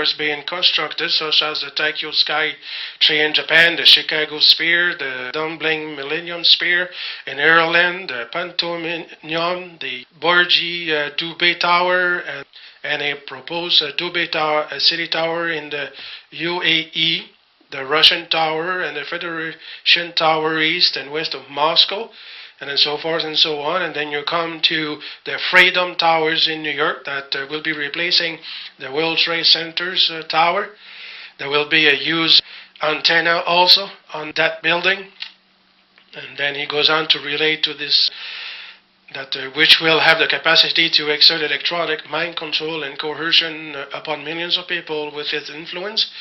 towers being constructed, such as the Tokyo Sky Tree in Japan, the Chicago Spire, the Dublin Millennium Spire in Ireland, the Pantominion, the Borgi Dubai Tower, and a proposed Dubai Tower, a city tower in the UAE, the Russian Tower, and the Federation Tower east and west of Moscow, and then so forth and so on. And then you come to the Freedom Towers in New York that will be replacing the World Trade Center's tower. There will be a used antenna also on that building. And then he goes on to relate to this which will have the capacity to exert electronic mind control and coercion upon millions of people with its influence.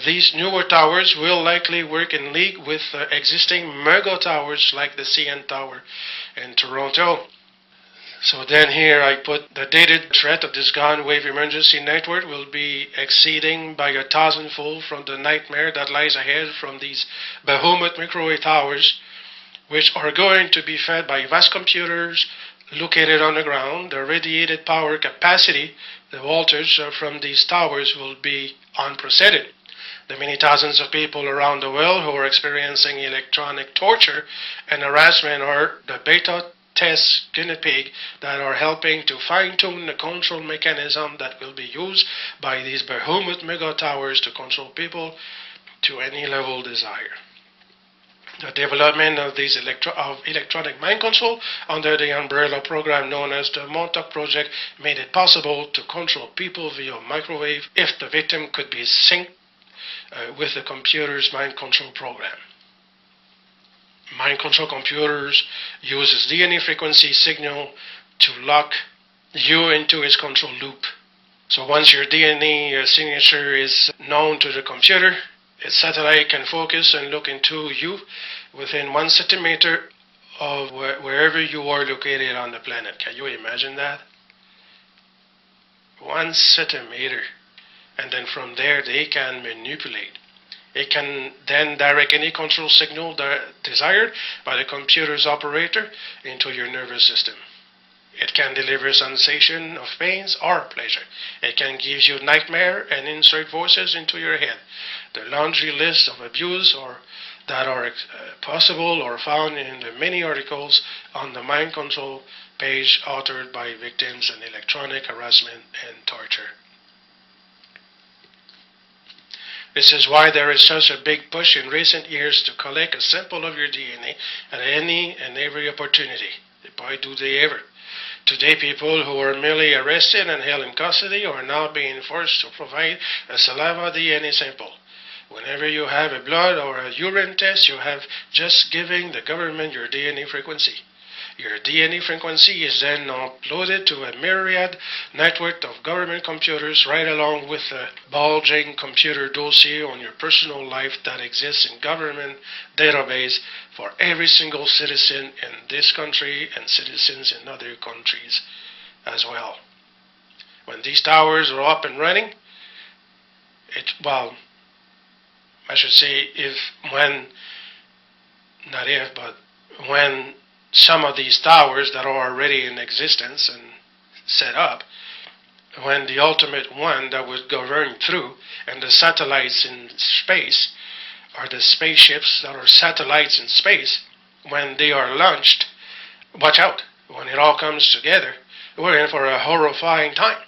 These newer towers will likely work in league with existing mega towers like the CN Tower in Toronto. So then here I put the dated threat of this gone wave emergency network will be exceeding by 1,000-fold from the nightmare that lies ahead from these behemoth microwave towers, which are going to be fed by vast computers located on the ground. The radiated power capacity, the voltage from these towers will be unprecedented. The many thousands of people around the world who are experiencing electronic torture and harassment are the beta test guinea pig that are helping to fine-tune the control mechanism that will be used by these behemoth mega towers to control people to any level desired. The development of these electronic mind control under the umbrella program known as the Montauk Project made it possible to control people via microwave if the victim could be synced with the computer's mind control program. Mind control computers uses DNA frequency signal to lock you into its control loop. So once your DNA signature is known to the computer, its satellite can focus and look into you within 1 centimeter of wherever you are located on the planet. Can you imagine that? 1 centimeter. And then from there they can manipulate. It can then direct any control signal desired by the computer's operator into your nervous system. It can deliver sensation of pains or pleasure. It can give you nightmare and insert voices into your head. The laundry list of abuse that are possible or found in the many articles on the mind control page authored by victims of electronic harassment and torture. This is why there is such a big push in recent years to collect a sample of your DNA at any and every opportunity. Boy, do they ever. Today, people who are merely arrested and held in custody are now being forced to provide a saliva DNA sample. Whenever you have a blood or a urine test, you have just given the government your DNA frequency. Your DNA frequency is then uploaded to a myriad network of government computers right along with a bulging computer dossier on your personal life that exists in government database for every single citizen in this country and citizens in other countries as well. When these towers are up and running, when some of these towers that are already in existence and set up, when the ultimate one that would govern through, and the satellites in space, or the spaceships that are satellites in space, when they are launched, watch out, when it all comes together, we're in for a horrifying time.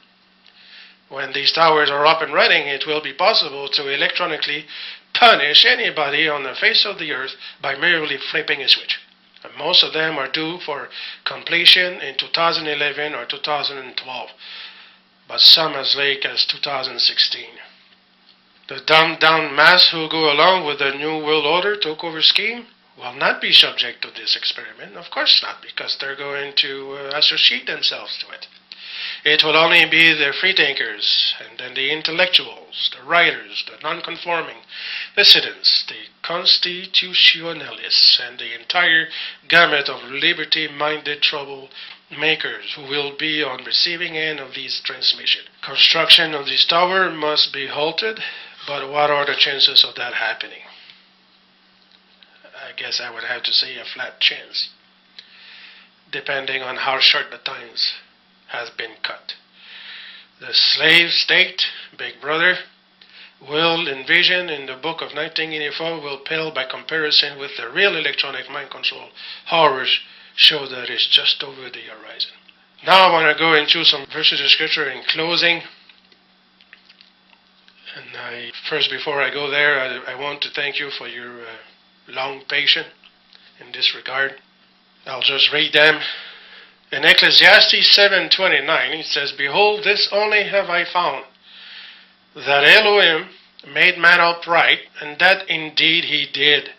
When these towers are up and running, it will be possible to electronically punish anybody on the face of the earth by merely flipping a switch. And most of them are due for completion in 2011 or 2012, but some as late as 2016. The dumbed-down mass who go along with the New World Order takeover scheme will not be subject to this experiment. Of course not, because they're going to associate themselves to it. It will only be the freethinkers, and then the intellectuals, the writers, the non-conforming, dissidents, the constitutionalists, and the entire gamut of liberty-minded troublemakers who will be on receiving end of these transmissions. Construction of this tower must be halted, but what are the chances of that happening? I guess I would have to say a flat chance, depending on how short the times has been cut. The slave state, Big Brother, will envision in the book of 1984 will pale by comparison with the real electronic mind control horrors show that it's just over the horizon. Now I want to go into some verses of scripture in closing. And first, before I go there, I want to thank you for your long patience in this regard. I'll just read them. In Ecclesiastes 7:29, it says, "Behold, this only have I found, that Elohim made man upright, and that indeed he did.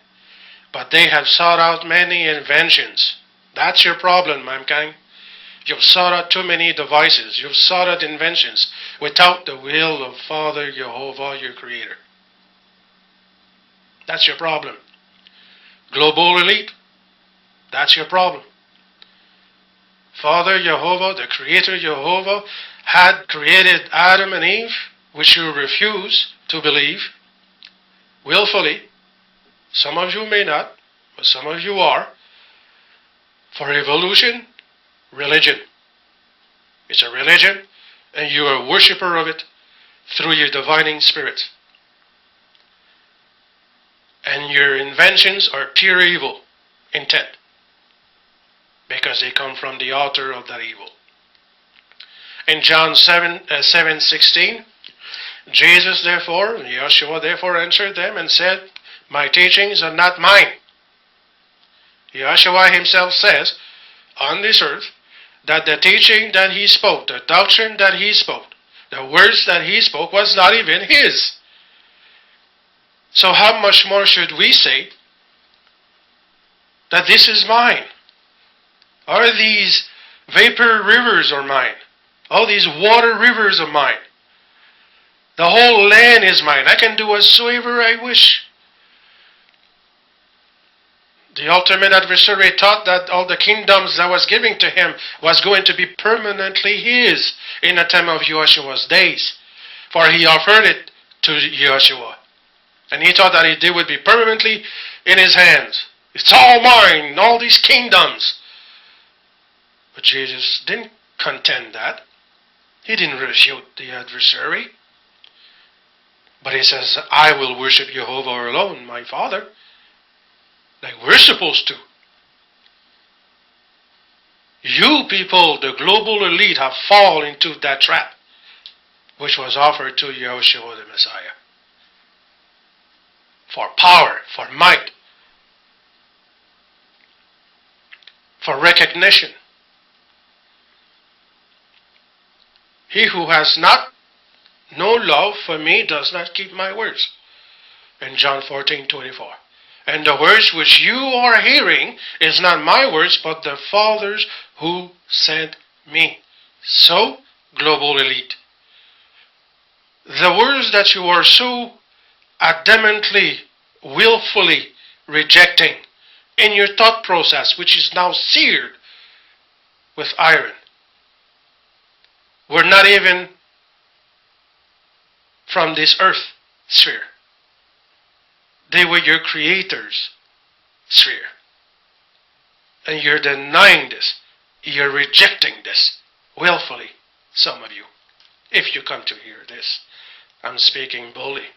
But they have sought out many inventions." That's your problem, mankind. You've sought out too many devices. You've sought out inventions without the will of Father Jehovah, your Creator. That's your problem. Global elite, that's your problem. Father Jehovah, the Creator Jehovah, had created Adam and Eve, which you refuse to believe, willfully. Some of you may not, but some of you are. For evolution, religion. It's a religion, and you are a worshiper of it through your divining spirit. And your inventions are pure evil intent, because they come from the author of that evil. In John 7:16, Jesus therefore, Yeshua therefore answered them and said, "My teachings are not mine." Yeshua himself says on this earth that the teaching that he spoke, the doctrine that he spoke, the words that he spoke was not even his. So how much more should we say that this is mine? Are these vapor rivers are mine? All these water rivers are mine. The whole land is mine. I can do whatsoever I wish. The ultimate adversary thought that all the kingdoms that was given to him was going to be permanently his in the time of Yeshua's days. For he offered it to Yeshua. And he thought that they would be permanently in his hands. It's all mine, all these kingdoms. But Jesus didn't contend that. He didn't refute the adversary. But he says, "I will worship Jehovah alone, my Father," like we're supposed to. You people, the global elite, have fallen into that trap which was offered to Yeshua the Messiah. For power, for might, for recognition. He who has not no love for me does not keep my words. In John 14:24. And the words which you are hearing is not my words, but the Father's who sent me. So, global elite, the words that you are so adamantly, willfully rejecting in your thought process, which is now seared with iron, were not even from this earth sphere. They were your Creator's sphere. And you're denying this. You're rejecting this willfully, some of you. If you come to hear this, I'm speaking boldly.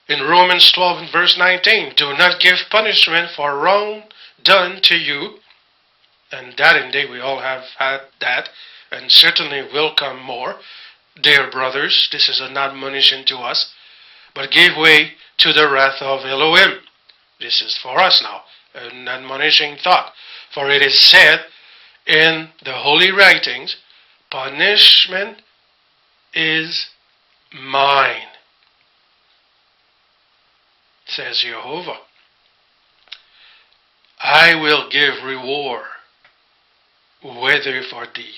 In Romans 12 and verse 19, "Do not give punishment for wrong done to you." And that indeed we all have had that, and certainly will come more. Dear brothers, this is an admonition to us. But give way to the wrath of Elohim. This is for us now, an admonishing thought. For it is said in the holy writings, "Punishment is mine," says Jehovah. "I will give reward, whether for the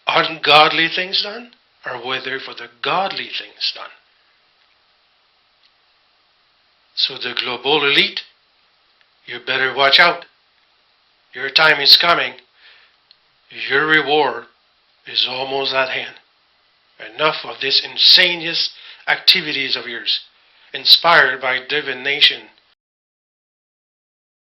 ungodly things done, or whether for the godly things done." So the global elite, you better watch out. Your time is coming. Your reward is almost at hand. Enough of this insane activities of yours, inspired by divination